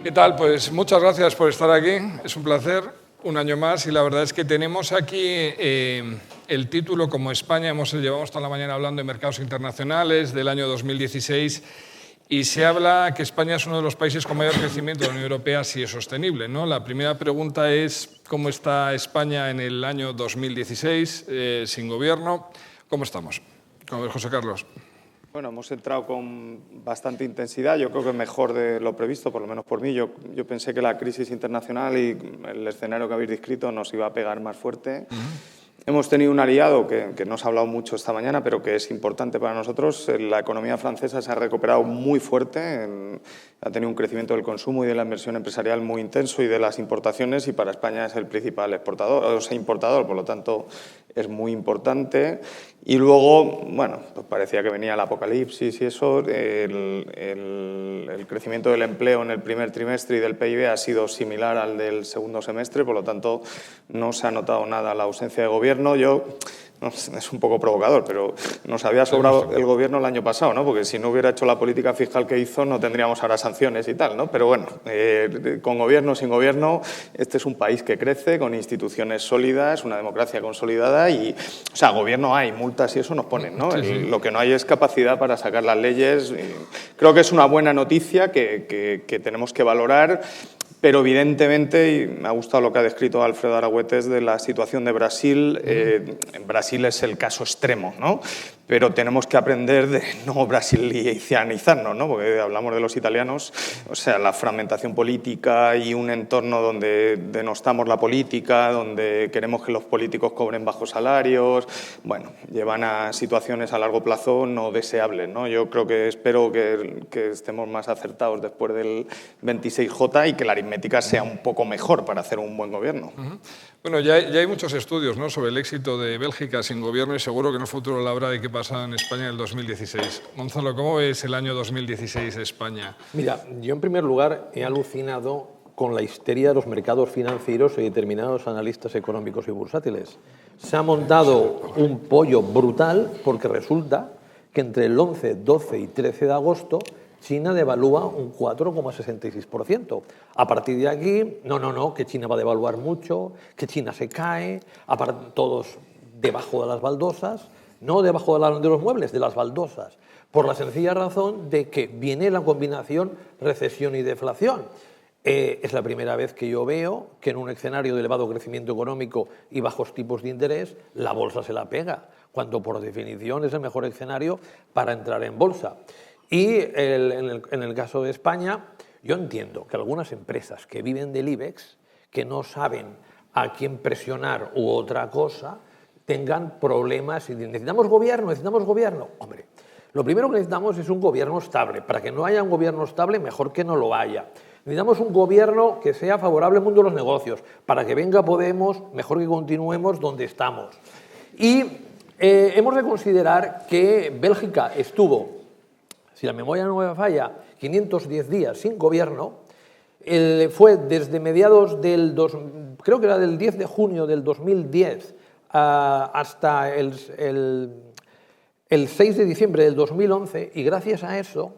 ¿Qué tal? Pues muchas gracias por estar aquí. Es un placer, un año más. Y la verdad es que tenemos aquí el título como España. Llevamos toda la mañana hablando de mercados internacionales del año 2016 y se habla que España es uno de los países con mayor crecimiento de la Unión Europea si es sostenible, ¿no? La primera pregunta es ¿cómo está España en el año 2016 sin gobierno? ¿Cómo estamos? José Carlos. Bueno, hemos entrado con bastante intensidad, yo creo que mejor de lo previsto, por lo menos por mí. Yo pensé que la crisis internacional y el escenario que habéis descrito nos iba a pegar más fuerte. Hemos tenido un aliado que no se ha hablado mucho esta mañana, pero que es importante para nosotros. La economía francesa se ha recuperado muy fuerte, ha tenido un crecimiento del consumo y de la inversión empresarial muy intenso y de las importaciones, y para España es el principal importador, por lo tanto es muy importante. Y luego, bueno, pues parecía que venía el apocalipsis y eso. El crecimiento del empleo en el primer trimestre y del PIB ha sido similar al del segundo semestre, por lo tanto no se ha notado nada la ausencia de gobierno. Es un poco provocador, pero nos había sobrado el gobierno el año pasado, ¿no? Porque si no hubiera hecho la política fiscal que hizo, no tendríamos ahora sanciones y tal, ¿no? Pero bueno, con gobierno, sin gobierno, este es un país que crece, con instituciones sólidas, una democracia consolidada y, o sea, gobierno hay, multas y eso nos ponen, ¿no? Sí. Lo que no hay es capacidad para sacar las leyes. Creo que es una buena noticia que tenemos que valorar. Pero evidentemente, y me ha gustado lo que ha descrito Alfredo Aragüetes de la situación de Brasil, Brasil es el caso extremo, ¿no? Pero tenemos que aprender de no brasilianizarnos, ¿no? Porque hablamos de los italianos, o sea, la fragmentación política y un entorno donde denostamos la política, donde queremos que los políticos cobren bajos salarios, bueno, llevan a situaciones a largo plazo no deseables, ¿no? Yo espero que estemos más acertados después del 26J y que la aritmética sea un poco mejor para hacer un buen gobierno. Bueno, ya hay muchos estudios, ¿no?, sobre el éxito de Bélgica sin gobierno y seguro que en el futuro lo habrá de qué pasa en España en el 2016. Gonzalo, ¿cómo ves el año 2016 de España? Mira, yo en primer lugar he alucinado con la histeria de los mercados financieros y determinados analistas económicos y bursátiles. Se ha montado un pollo brutal porque resulta que entre el 11, 12 y 13 de agosto China devalúa un 4,66%. A partir de aquí, no, que China va a devaluar mucho, que China se cae, todos debajo de las baldosas, no debajo de los muebles, de las baldosas, por la sencilla razón de que viene la combinación recesión y deflación. Es la primera vez que yo veo que en un escenario de elevado crecimiento económico y bajos tipos de interés, la bolsa se la pega, cuando por definición es el mejor escenario para entrar en bolsa. Y en el caso de España, yo entiendo que algunas empresas que viven del IBEX, que no saben a quién presionar u otra cosa, tengan problemas y necesitamos gobierno. Hombre, lo primero que necesitamos es un gobierno estable. Para que no haya un gobierno estable, mejor que no lo haya. Necesitamos un gobierno que sea favorable al mundo de los negocios. Para que venga Podemos, mejor que continuemos donde estamos. Y hemos de considerar que Bélgica estuvo, si la memoria no me falla, 510 días sin gobierno. Fue desde mediados creo que era del 10 de junio del 2010 hasta el 6 de diciembre del 2011, y gracias a eso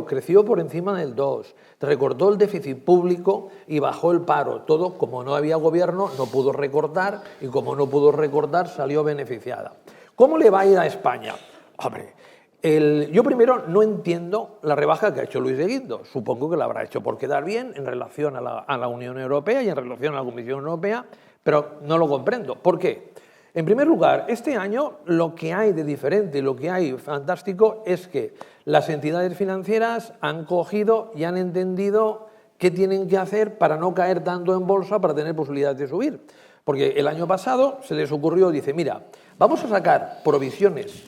creció por encima del 2, recortó el déficit público y bajó el paro. Todo, como no había gobierno, no pudo recortar, y como no pudo recortar, salió beneficiada. ¿Cómo le va a ir a España? Hombre, yo primero no entiendo la rebaja que ha hecho Luis de Guindos. Supongo que la habrá hecho por quedar bien en relación a la Unión Europea y en relación a la Comisión Europea, pero no lo comprendo. ¿Por qué? En primer lugar, este año lo que hay de diferente, lo que hay fantástico es que las entidades financieras han cogido y han entendido qué tienen que hacer para no caer tanto en bolsa, para tener posibilidades de subir. Porque el año pasado se les ocurrió, dice, mira, vamos a sacar provisiones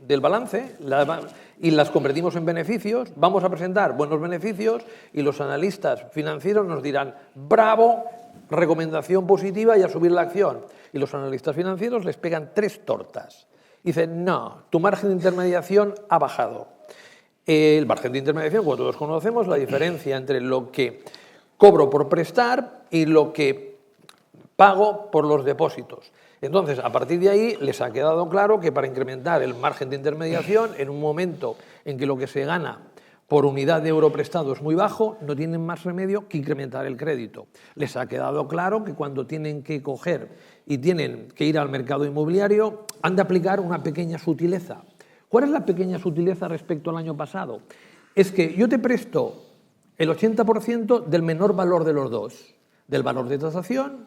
del balance y las convertimos en beneficios, vamos a presentar buenos beneficios y los analistas financieros nos dirán, bravo, recomendación positiva y a subir la acción. Y los analistas financieros les pegan 3 tortas. Dicen, no, tu margen de intermediación ha bajado. El margen de intermediación, como todos conocemos, la diferencia entre lo que cobro por prestar y lo que pago por los depósitos. Entonces, a partir de ahí, les ha quedado claro que para incrementar el margen de intermediación, en un momento en que lo que se gana por unidad de euro prestado es muy bajo, no tienen más remedio que incrementar el crédito. Les ha quedado claro que cuando tienen que coger y tienen que ir al mercado inmobiliario han de aplicar una pequeña sutileza. ¿Cuál es la pequeña sutileza respecto al año pasado? Es que yo te presto el 80% del menor valor de los dos, del valor de tasación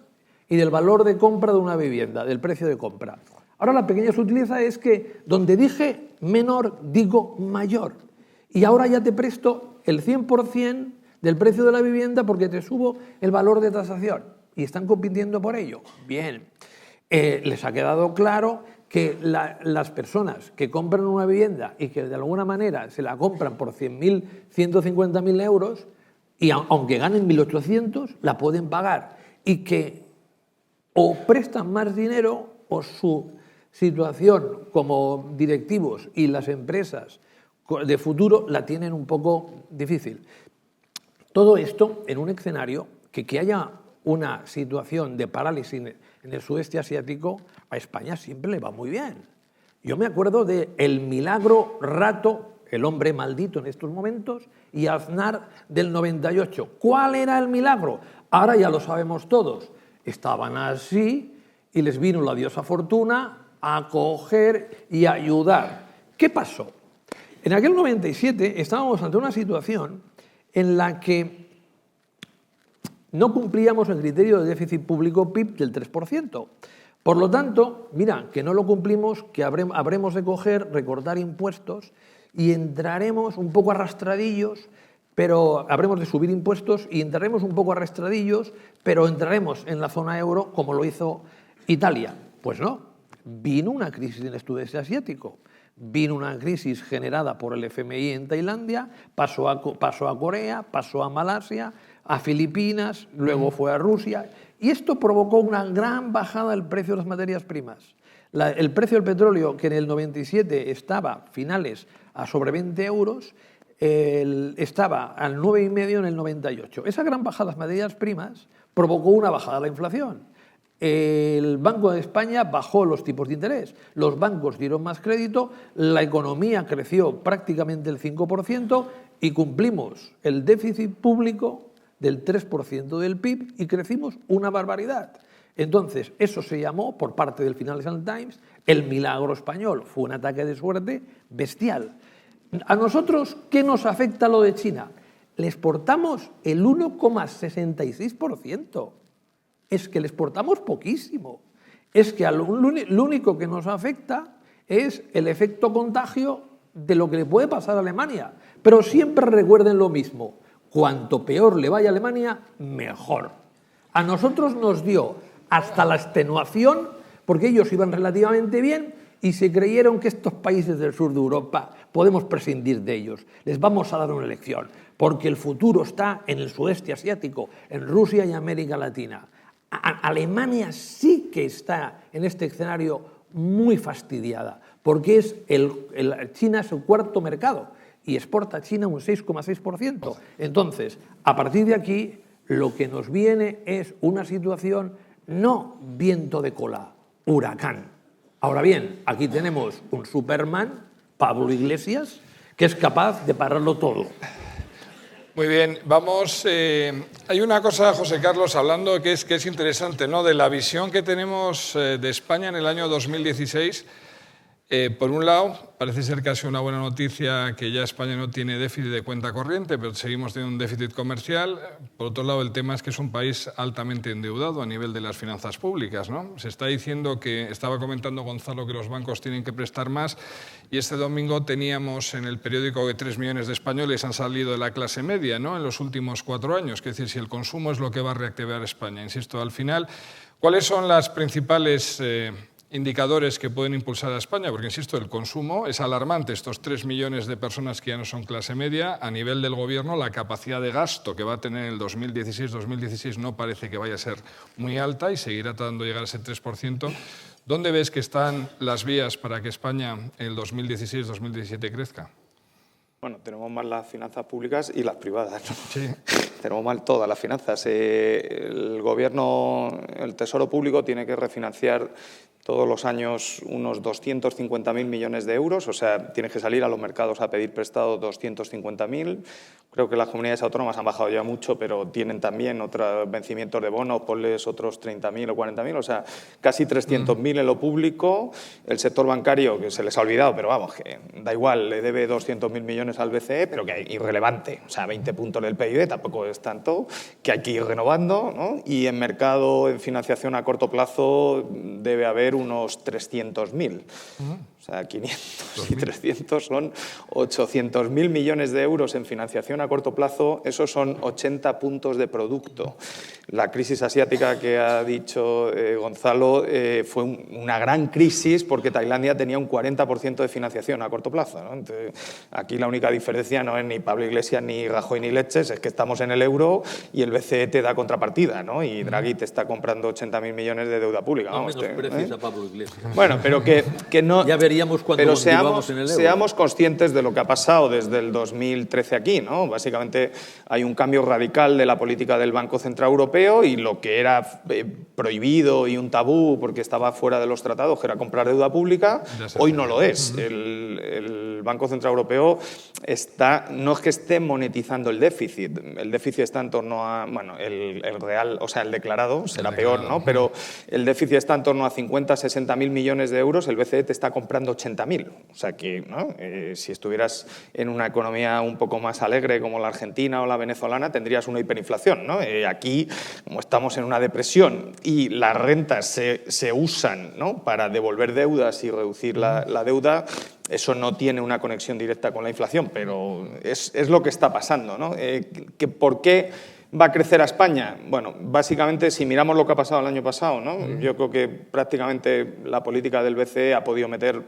y del valor de compra de una vivienda, del precio de compra. Ahora la pequeña sutileza es que donde dije menor, digo mayor. Y ahora ya te presto el 100% del precio de la vivienda porque te subo el valor de tasación. Y están compitiendo por ello. Bien. Les ha quedado claro que las personas que compran una vivienda y que de alguna manera se la compran por 100.000, 150.000 euros, y aunque ganen 1.800, la pueden pagar. Y que o prestan más dinero o su situación como directivos y las empresas de futuro la tienen un poco difícil. Todo esto en un escenario que haya una situación de parálisis en el sudeste asiático, a España siempre le va muy bien. Yo me acuerdo de El Milagro Rato, el hombre maldito en estos momentos, y Aznar del 98. ¿Cuál era el milagro? Ahora ya lo sabemos todos. Estaban así y les vino la diosa Fortuna a coger y a ayudar. ¿Qué pasó? En aquel 97 estábamos ante una situación en la que no cumplíamos el criterio de déficit público PIB del 3%. Por lo tanto, mira, que no lo cumplimos, que habremos de coger, recortar impuestos y entraremos un poco arrastradillos, pero habremos de subir impuestos y entraremos un poco arrastradillos, pero entraremos en la zona euro como lo hizo Italia. Pues no, vino una crisis en el sudeste asiático. Vino una crisis generada por el FMI en Tailandia, pasó a Corea, pasó a Malasia, a Filipinas, luego fue a Rusia, y esto provocó una gran bajada del precio de las materias primas. El precio del petróleo, que en el 97 estaba finales a sobre 20 euros, estaba al 9,5 en el 98. Esa gran bajada de las materias primas provocó una bajada de la inflación. El Banco de España bajó los tipos de interés, los bancos dieron más crédito, la economía creció prácticamente el 5% y cumplimos el déficit público del 3% del PIB y crecimos una barbaridad. Entonces, eso se llamó, por parte del Financial Times, el milagro español. Fue un ataque de suerte bestial. ¿A nosotros qué nos afecta lo de China? Le exportamos el 1,66%. Es que le exportamos poquísimo. Es que lo único que nos afecta es el efecto contagio de lo que le puede pasar a Alemania. Pero siempre recuerden lo mismo. Cuanto peor le vaya a Alemania, mejor. A nosotros nos dio hasta la extenuación, porque ellos iban relativamente bien y se creyeron que estos países del sur de Europa podemos prescindir de ellos. Les vamos a dar una lección, porque el futuro está en el sudeste asiático, en Rusia y América Latina. Alemania sí que está en este escenario muy fastidiada, porque China es el cuarto mercado y exporta a China un 6,6%. Entonces, a partir de aquí, lo que nos viene es una situación no viento de cola, huracán. Ahora bien, aquí tenemos un Superman, Pablo Iglesias, que es capaz de pararlo todo. Muy bien, vamos. Hay una cosa, José Carlos, hablando que es interesante, ¿no? De la visión que tenemos de España en el año 2016. Por un lado, parece ser que ha sido una buena noticia que ya España no tiene déficit de cuenta corriente, pero seguimos teniendo un déficit comercial. Por otro lado, el tema es que es un país altamente endeudado a nivel de las finanzas públicas, ¿no? Se está diciendo que, estaba comentando Gonzalo, que los bancos tienen que prestar más, y este domingo teníamos en el periódico que 3 millones de españoles han salido de la clase media, ¿no? En los últimos 4 años. Es decir, si el consumo es lo que va a reactivar España. Insisto, al final, ¿cuáles son las principales indicadores que pueden impulsar a España? Porque, insisto, el consumo es alarmante. Estos 3 millones de personas que ya no son clase media, a nivel del gobierno, la capacidad de gasto que va a tener en el 2016 no parece que vaya a ser muy alta y seguirá tratando de llegar a ese 3%. ¿Dónde ves que están las vías para que España en el 2016-2017 crezca? Bueno, tenemos mal las finanzas públicas y las privadas, ¿no? Sí. Tenemos mal todas las finanzas. El gobierno, el Tesoro Público tiene que refinanciar todos los años unos 250.000 millones de euros, o sea, tienes que salir a los mercados a pedir prestado 250.000. Creo que las comunidades autónomas han bajado ya mucho, pero tienen también otros vencimientos de bonos, ponles otros 30.000 o 40.000, o sea, casi 300.000 en lo público. El sector bancario, que se les ha olvidado, pero vamos, que da igual, le debe 200.000 millones al BCE, pero que es irrelevante, o sea, 20 puntos del PIB tampoco es tanto, que hay que ir renovando, ¿no? Y en mercado, en financiación a corto plazo, debe haber unos 300.000. O sea, 500 y 300 son 800.000 millones de euros en financiación a corto plazo. Esos son 80 puntos de producto. La crisis asiática que ha dicho Gonzalo fue una gran crisis porque Tailandia tenía un 40% de financiación a corto plazo, ¿no? Entonces, aquí la única diferencia no es ni Pablo Iglesias ni Rajoy ni leches, es que estamos en el euro y el BCE te da contrapartida, ¿no? Y Draghi te está comprando 80.000 millones de deuda pública. No menosprecies a Pablo Iglesias. Bueno, pero que no... Ya veríamos cuando pero continuamos en el euro. seamos conscientes de lo que ha pasado desde el 2013 aquí, ¿no? Básicamente hay un cambio radical de la política del Banco Central Europeo y lo que era prohibido y un tabú porque estaba fuera de los tratados, que era comprar deuda pública, hoy no lo es. El Banco Central Europeo no es que esté monetizando el déficit está en torno a, bueno, el real, o sea, el declarado será peor, ¿no? Pero el déficit está en torno a 50-60.000 millones de euros, el BCE te está comprando 80.000. O sea que, ¿no? Si estuvieras en una economía un poco más alegre como la argentina o la venezolana, tendrías una hiperinflación, ¿no? Aquí, como estamos en una depresión y las rentas se usan, ¿no?, para devolver deudas y reducir la deuda, eso no tiene una conexión directa con la inflación, pero es lo que está pasando, ¿no? ¿Por qué va a crecer a España? Bueno, básicamente, si miramos lo que ha pasado el año pasado, ¿no? Yo creo que prácticamente la política del BCE ha podido meter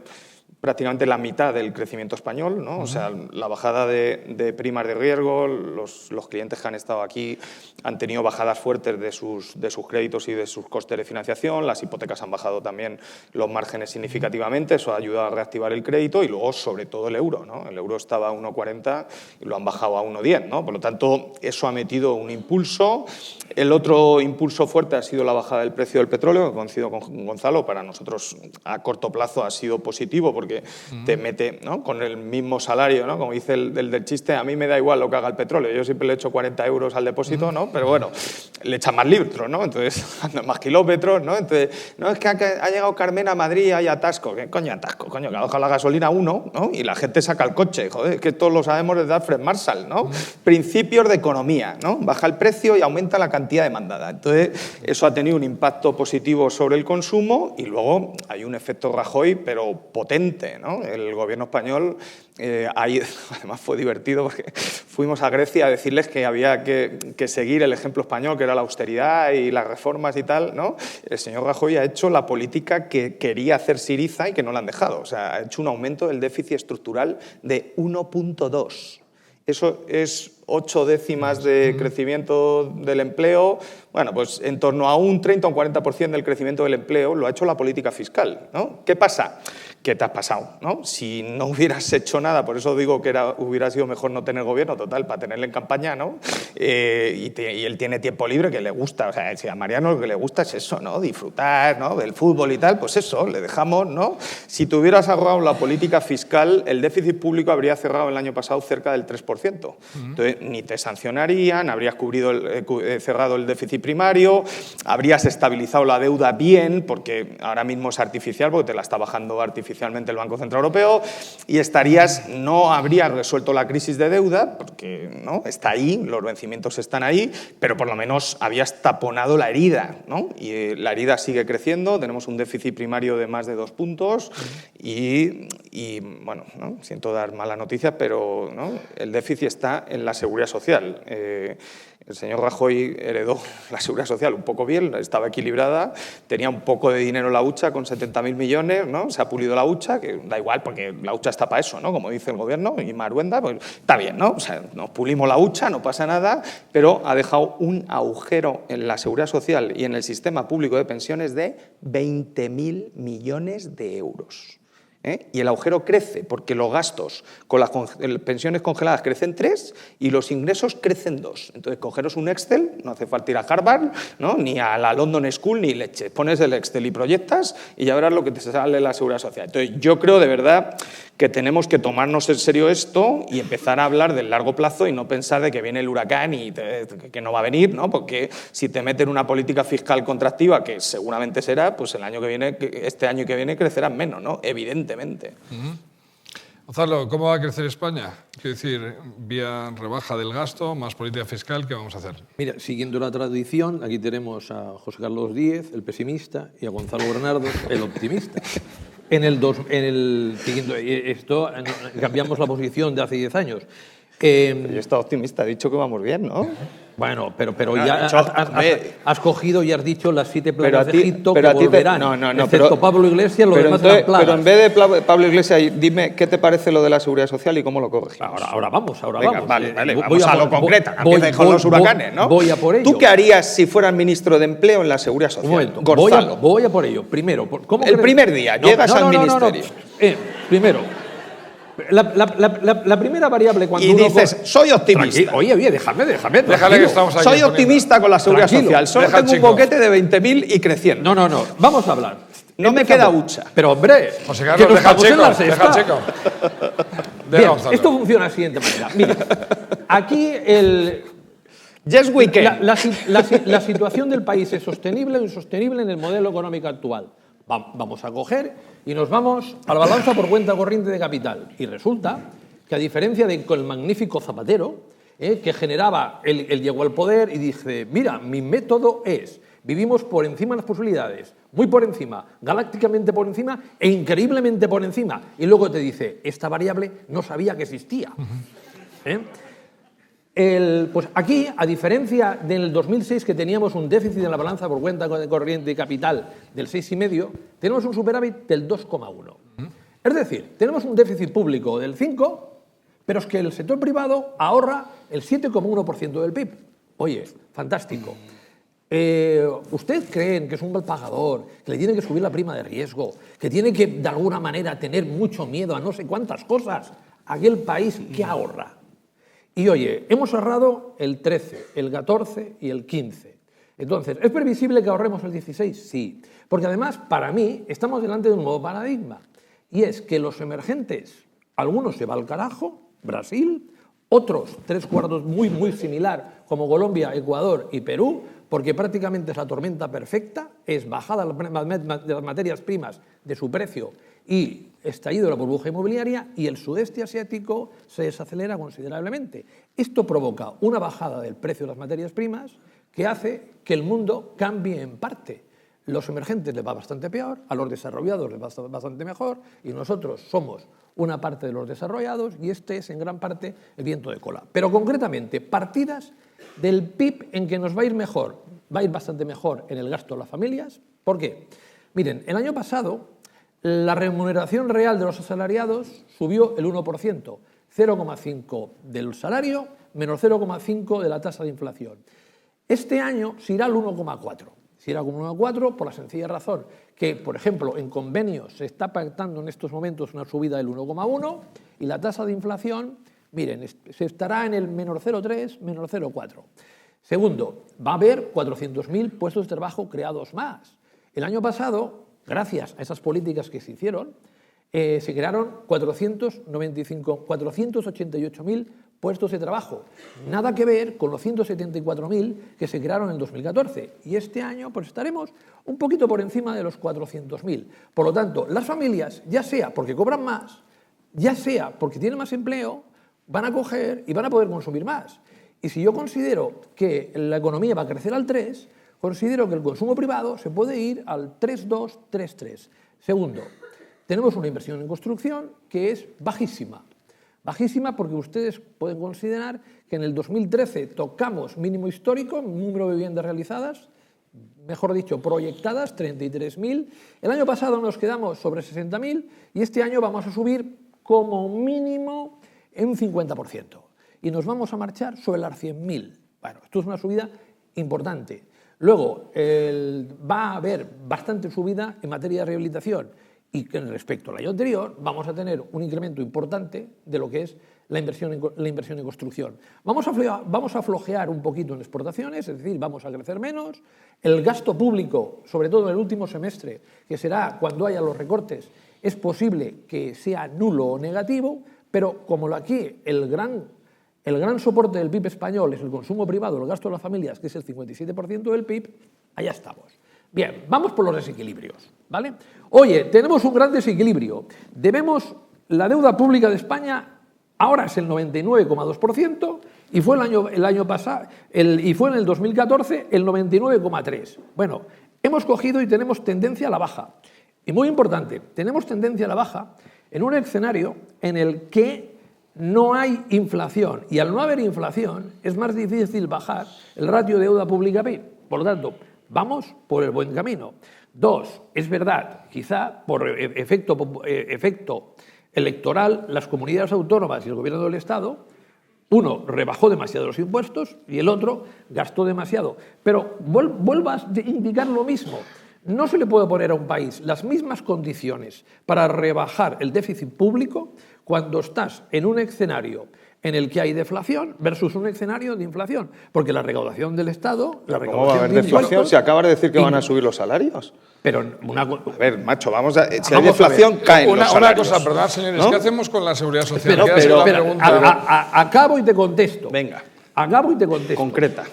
prácticamente la mitad del crecimiento español, ¿no? O sea, la bajada de primas de riesgo, los clientes que han estado aquí han tenido bajadas fuertes de sus créditos y de sus costes de financiación, las hipotecas han bajado también los márgenes significativamente, eso ha ayudado a reactivar el crédito y luego, sobre todo, el euro, ¿no? El euro estaba a 1,40 y lo han bajado a 1,10, ¿no? Por lo tanto, eso ha metido un impulso. El otro impulso fuerte ha sido la bajada del precio del petróleo, que coincido con Gonzalo, para nosotros a corto plazo ha sido positivo porque te mete, ¿no?, con el mismo salario, ¿no? Como dice el del chiste, a mí me da igual lo que haga el petróleo, yo siempre le echo 40 euros al depósito, ¿no? Pero bueno, le echan más litros, ¿no? Entonces, más kilómetros, ¿no? Entonces, no, es que ha llegado Carmen a Madrid y hay atasco. ¿Qué coño atasco? Coño, que ha bajado la gasolina 1, ¿no? Y la gente saca el coche, joder, es que todos lo sabemos desde Alfred Marshall, ¿no? Principios de economía, ¿no? Baja el precio y aumenta la cantidad demandada. Entonces, eso ha tenido un impacto positivo sobre el consumo y luego hay un efecto Rajoy, pero potente, ¿no? El gobierno español, además fue divertido porque fuimos a Grecia a decirles que había que seguir el ejemplo español, que era la austeridad y las reformas y tal, ¿no? El señor Rajoy ha hecho la política que quería hacer Syriza y que no la han dejado. O sea, ha hecho un aumento del déficit estructural de 1,2. Eso es 8 décimas de crecimiento del empleo. Bueno, pues en torno a un 30 o un 40% del crecimiento del empleo lo ha hecho la política fiscal, ¿no? ¿Qué pasa? ¿Qué te has pasado, ¿no? Si no hubieras hecho nada, por eso digo que hubiera sido mejor no tener gobierno, total, para tenerle en campaña, ¿no? Y él tiene tiempo libre que le gusta, o sea, si a Mariano lo que le gusta es eso, ¿no? Disfrutar, ¿no?, del fútbol y tal, pues eso, le dejamos, ¿no? Si te hubieras ahorrado la política fiscal, el déficit público habría cerrado el año pasado cerca del 3%. Entonces, ni te sancionarían, habrías cerrado el déficit primario, habrías estabilizado la deuda bien, porque ahora mismo es artificial, porque te la está bajando artificialmente el Banco Central Europeo, y no habrías resuelto la crisis de deuda, porque, ¿no?, está ahí, los vencimientos están ahí, pero por lo menos habías taponado la herida, ¿no? Y la herida sigue creciendo, tenemos un déficit primario de más de 2 puntos y bueno, ¿no?, siento dar mala noticia, pero, ¿no?, el déficit está en la seguridad social. El señor Rajoy heredó la seguridad social un poco bien, estaba equilibrada, tenía un poco de dinero en la hucha con 70.000 millones, ¿no? Se ha pulido la hucha, que da igual porque la hucha está para eso, ¿no?, como dice el gobierno, y Maruenda, pues está bien, ¿no? O sea, nos pulimos la hucha, no pasa nada, pero ha dejado un agujero en la seguridad social y en el sistema público de pensiones de 20.000 millones de euros. y el agujero crece porque los gastos con las pensiones congeladas crecen 3 y los ingresos crecen 2. Entonces, cogeros un Excel, no hace falta ir a Harvard, ¿no? Ni a la London School, ni leche. Pones el Excel y proyectas y ya verás lo que te sale la Seguridad Social. Entonces, yo creo de verdad que tenemos que tomarnos en serio esto y empezar a hablar del largo plazo y no pensar de que viene el huracán y que no va a venir, ¿no? Porque si te meten una política fiscal contractiva, que seguramente será, pues este año que viene crecerán menos, ¿no? Evidentemente. Gonzalo, ¿cómo va a crecer España? Quiero decir, vía rebaja del gasto, más política fiscal, ¿qué vamos a hacer? Mira, siguiendo la tradición, aquí tenemos a José Carlos Díez, el pesimista, y a Gonzalo Bernardo, el optimista. Esto cambiamos la posición de hace 10 años. Yo he estado optimista, he dicho que vamos bien, ¿no? Bueno, pero ya has cogido y has dicho las 7 plagas de Egipto que pero volverán. No, excepto Pablo Iglesias, lo demás eran plagas. Pero en vez de Pablo Iglesias, dime qué te parece lo de la Seguridad Social y cómo lo corregimos. Ahora vamos. Vale, vamos a lo concreto. Empieza con los huracanes, ¿no? Voy a por ello. ¿Tú qué harías si fueras ministro de Empleo en la Seguridad Social? Un momento, Gonzalo. voy a por ello. Primero, primer día, llegas al ministerio. Primero, la primera variable cuando y dices, soy optimista. Oye, déjame. Déjale que estamos aquí. Soy optimista con la Seguridad Social. Solo tengo un boquete de 20.000 y creciendo. No. Vamos a hablar. No me queda hucha. Pero, hombre, José Carlos, deja al chico. Bien, esto funciona de la siguiente manera. Mira, aquí Yes, we can. la situación del país es sostenible o insostenible en el modelo económico actual. Vamos a coger y nos vamos a la balanza por cuenta corriente de capital. Y resulta que, a diferencia de con el magnífico Zapatero, que generaba, él llegó al poder y dice, mira, mi método es, vivimos por encima de las posibilidades, muy por encima, galácticamente por encima e increíblemente por encima. Y luego te dice, esta variable no sabía que existía. Pues aquí, a diferencia del 2006, que teníamos un déficit en la balanza por cuenta corriente de capital del 6,5, tenemos un superávit del 2,1. Es decir, tenemos un déficit público del 5, pero es que el sector privado ahorra el 7,1% del PIB. Oye, fantástico. ¿Ustedes creen que es un mal pagador, que le tiene que subir la prima de riesgo, que tiene que, de alguna manera, tener mucho miedo a no sé cuántas cosas? Aquel país que ahorra. Y oye, hemos ahorrado el 13, el 14 y el 15. Entonces, ¿es previsible que ahorremos el 16? Sí. Porque además, para mí, estamos delante de un nuevo paradigma. Y es que los emergentes, algunos se va al carajo, Brasil, otros 3/4 muy similar, como Colombia, Ecuador y Perú, porque prácticamente es la tormenta perfecta, es bajada de las materias primas de su precio y estallido de la burbuja inmobiliaria, y el sudeste asiático se desacelera considerablemente. Esto provoca una bajada del precio de las materias primas que hace que el mundo cambie en parte. Los emergentes les va bastante peor, a los desarrollados les va bastante mejor, y nosotros somos una parte de los desarrollados y este es en gran parte el viento de cola. Pero concretamente, partidas del PIB en que nos va a ir mejor, va a ir bastante mejor en el gasto de las familias. ¿Por qué? Miren, el año pasado la remuneración real de los asalariados subió el 1%, 0,5 del salario menos 0,5 de la tasa de inflación. Este año se irá al 1,4. Se irá al 1,4 por la sencilla razón que, por ejemplo, en convenios se está pactando en estos momentos una subida del 1,1 y la tasa de inflación, miren, se estará en el menos 0,3, menos 0,4. Segundo, va a haber 400.000 puestos de trabajo creados más. El año pasado, gracias a esas políticas que se hicieron, se crearon 488.000 puestos de trabajo. Nada que ver con los 174.000 que se crearon en 2014. Y este año pues estaremos un poquito por encima de los 400.000. Por lo tanto, las familias, ya sea porque cobran más, ya sea porque tienen más empleo, van a coger y van a poder consumir más. Y si yo considero que la economía va a crecer al 3, considero que el consumo privado se puede ir al 3,2, 3,3. Segundo, tenemos una inversión en construcción que es bajísima. Bajísima porque ustedes pueden considerar que en el 2013 tocamos mínimo histórico, número de viviendas realizadas, mejor dicho, proyectadas, 33.000. El año pasado nos quedamos sobre 60.000 y este año vamos a subir como mínimo en un 50%. Y nos vamos a marchar sobre las 100.000. Bueno, esto es una subida importante. Luego, va a haber bastante subida en materia de rehabilitación y que respecto al año anterior vamos a tener un incremento importante de lo que es la inversión en construcción. Vamos a flojear un poquito en exportaciones, es decir, vamos a crecer menos. El gasto público, sobre todo en el último semestre, que será cuando haya los recortes, es posible que sea nulo o negativo, pero como aquí el gran soporte del PIB español es el consumo privado, el gasto de las familias, que es el 57% del PIB, allá estamos. Bien, vamos por los desequilibrios, ¿vale? Oye, tenemos un gran desequilibrio. La deuda pública de España ahora es el 99,2% y fue el año pasado, y fue en el 2014 el 99,3%. Bueno, hemos cogido y tenemos tendencia a la baja. Y muy importante, tenemos tendencia a la baja en un escenario en el que no hay inflación. Y al no haber inflación es más difícil bajar el ratio de deuda pública PIB. Por lo tanto, vamos por el buen camino. 2, es verdad, quizá por efecto electoral, las comunidades autónomas y el gobierno del Estado, uno rebajó demasiado los impuestos y el otro gastó demasiado. Pero vuelvo a indicar lo mismo. No se le puede poner a un país las mismas condiciones para rebajar el déficit público cuando estás en un escenario en el que hay deflación versus un escenario de inflación. Porque la recaudación del Estado... ¿Cómo va a haber deflación si acabas de decir que van a subir los salarios? Pero a ver, macho, si hay deflación, caen los salarios. Una cosa, perdón, señores, ¿no? ¿Qué hacemos con la seguridad social? Acabo y te contesto. Venga. Acabo y te contesto. Concreta.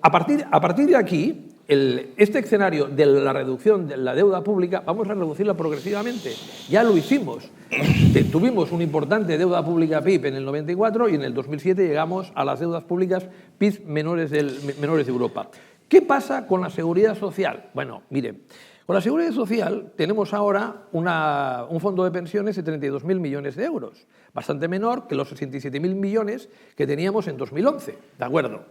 A partir de aquí, este escenario de la reducción de la deuda pública, vamos a reducirla progresivamente. Ya lo hicimos. Tuvimos una importante deuda pública PIB en el 94 y en el 2007 llegamos a las deudas públicas PIB menores de Europa. ¿Qué pasa con la seguridad social? Bueno, mire, con la seguridad social tenemos ahora un fondo de pensiones de 32.000 millones de euros, bastante menor que los 67.000 millones que teníamos en 2011, ¿de acuerdo?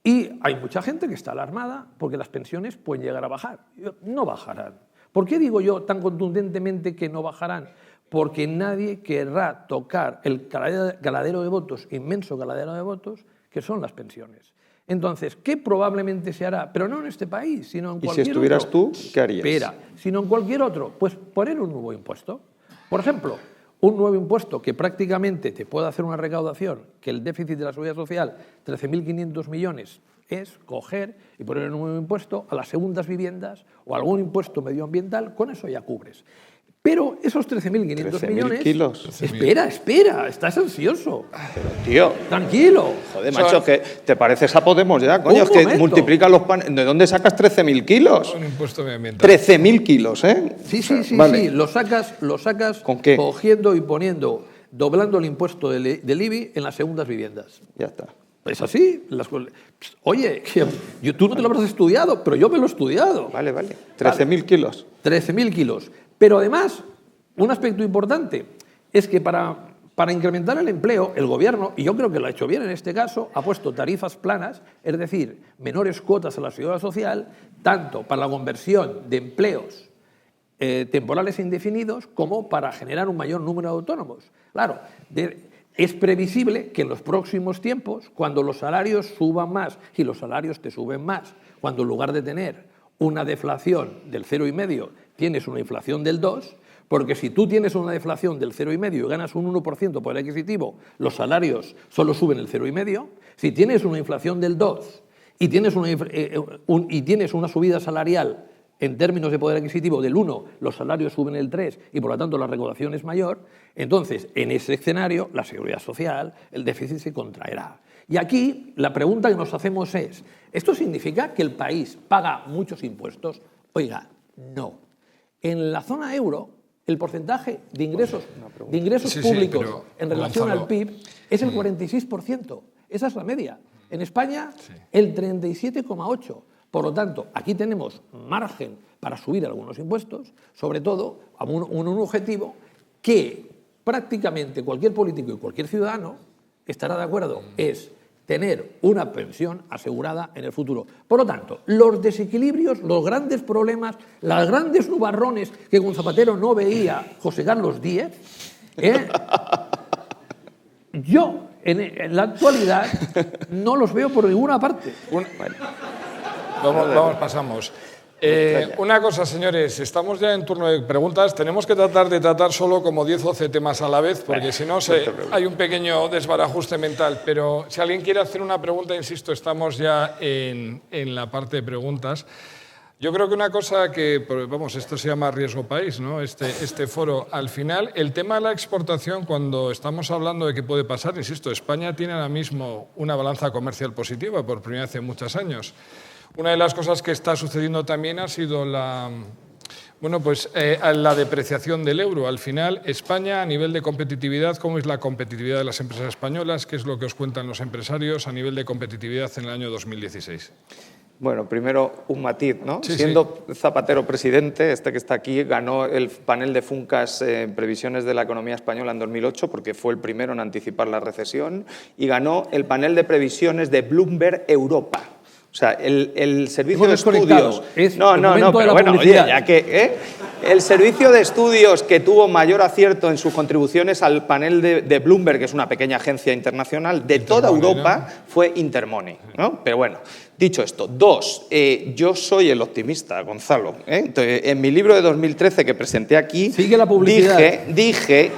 Y hay mucha gente que está alarmada porque las pensiones pueden llegar a bajar. No bajarán. ¿Por qué digo yo tan contundentemente que no bajarán? Porque nadie querrá tocar el caladero de votos, inmenso caladero de votos, que son las pensiones. Entonces, ¿qué probablemente se hará? Pero no en este país, sino en cualquier otro. ¿Y si estuvieras tú, qué harías? Espera, sino en cualquier otro. Pues poner un nuevo impuesto. Por ejemplo, un nuevo impuesto que prácticamente te pueda hacer una recaudación, que el déficit de la seguridad social, 13.500 millones, es coger y poner un nuevo impuesto a las segundas viviendas o algún impuesto medioambiental, con eso ya cubres. Pero esos 13.500 millones... kilos. Espera, estás ansioso. Pero, tío... Tranquilo. Joder, macho, que te pareces a Podemos ya, coño, es que multiplica los panes... ¿De dónde sacas 13.000 kilos? Un impuesto medioambiental. 13.000 kilos, ¿eh? Sí, vale. sí, lo sacas ¿Con qué? cogiendo y poniendo, doblando el impuesto del IBI en las segundas viviendas. Ya está. Es así. Oye, tú no te lo habrás estudiado, pero yo me lo he estudiado. Vale. 13.000 kilos. 13.000 kilos. Pero además, un aspecto importante es que para incrementar el empleo, el gobierno, y yo creo que lo ha hecho bien en este caso, ha puesto tarifas planas, es decir, menores cuotas a la seguridad social, tanto para la conversión de empleos temporales e indefinidos como para generar un mayor número de autónomos. Claro, es previsible que en los próximos tiempos, cuando los salarios suban más y los salarios te suben más, cuando en lugar de tener una deflación del 0,5 tienes una inflación del 2, porque si tú tienes una deflación del 0,5 y ganas un 1% por el adquisitivo, los salarios solo suben el 0,5. Si tienes una inflación del 2 y tienes una subida salarial en términos de poder adquisitivo del 1, los salarios suben el 3 y por lo tanto la recaudación es mayor, entonces en ese escenario la seguridad social, el déficit se contraerá. Y aquí la pregunta que nos hacemos es, ¿esto significa que el país paga muchos impuestos? Oiga, no. En la zona euro, el porcentaje de ingresos públicos en relación al PIB es el 46%. Esa es la media. En España, el 37,8%. Por lo tanto, aquí tenemos margen para subir algunos impuestos, sobre todo a un objetivo que prácticamente cualquier político y cualquier ciudadano estará de acuerdo, es tener una pensión asegurada en el futuro. Por lo tanto, los desequilibrios, los grandes problemas, los grandes nubarrones que con Zapatero no veía José Carlos Díez, yo en la actualidad no los veo por ninguna parte. Vamos, pasamos. Una cosa, señores, estamos ya en turno de preguntas. Tenemos que tratar de tratar solo como 10 o 12 temas a la vez, porque si no hay un pequeño desbarajuste mental. Pero si alguien quiere hacer una pregunta, insisto, estamos ya en la parte de preguntas. Yo creo que una cosa que, vamos, esto se llama riesgo país, ¿no? Este foro, al final, el tema de la exportación, cuando estamos hablando de qué puede pasar, insisto, España tiene ahora mismo una balanza comercial positiva por primera vez en muchos años. Una de las cosas que está sucediendo también ha sido la depreciación del euro. Al final, España, a nivel de competitividad, ¿cómo es la competitividad de las empresas españolas? ¿Qué es lo que os cuentan los empresarios a nivel de competitividad en el año 2016? Bueno, primero un matiz, ¿no? Sí, Siendo Zapatero presidente, este que está aquí, ganó el panel de Funcas Previsiones de la Economía Española en 2008, porque fue el primero en anticipar la recesión, y ganó el panel de previsiones de Bloomberg Europa. O sea, el servicio de estudios... pero bueno, oye, ya que... El servicio de estudios que tuvo mayor acierto en sus contribuciones al panel de Bloomberg, que es una pequeña agencia internacional de toda Europa, fue Intermoney, ¿no? Pero bueno, dicho esto, yo soy el optimista, Gonzalo. Entonces, en mi libro de 2013 que presenté aquí, sigue la publicidad. Dije,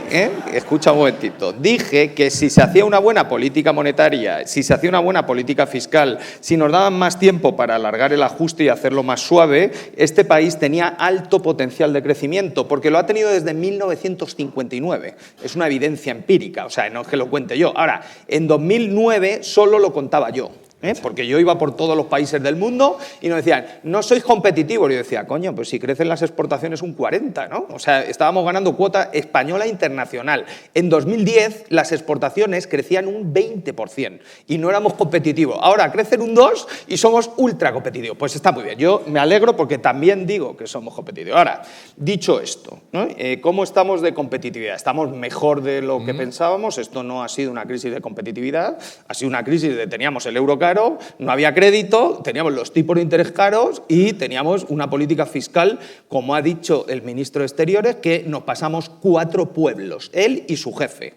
escucha un momentito, dije que si se hacía una buena política monetaria, si se hacía una buena política fiscal, si nos daban más tiempo para alargar el ajuste y hacerlo más suave, este país tenía alto potencial de crecimiento, porque lo ha tenido desde 1959. Es una evidencia empírica, o sea, no es que lo cuente yo. Ahora, en 2009 solo lo contaba yo. Porque yo iba por todos los países del mundo y nos decían, no sois competitivos. Y yo decía, coño, pues si crecen las exportaciones un 40%, ¿no? O sea, estábamos ganando cuota española internacional. En 2010 las exportaciones crecían un 20% y no éramos competitivos. Ahora crecen un 2% y somos ultra competitivos. Pues está muy bien. Yo me alegro porque también digo que somos competitivos. Ahora, dicho esto, ¿no? ¿Cómo estamos de competitividad? Estamos mejor de lo que pensábamos. Esto no ha sido una crisis de competitividad, ha sido una crisis de teníamos el euro caro, no había crédito, teníamos los tipos de interés caros y teníamos una política fiscal, como ha dicho el ministro de Exteriores, que nos pasamos 4 pueblos, él y su jefe.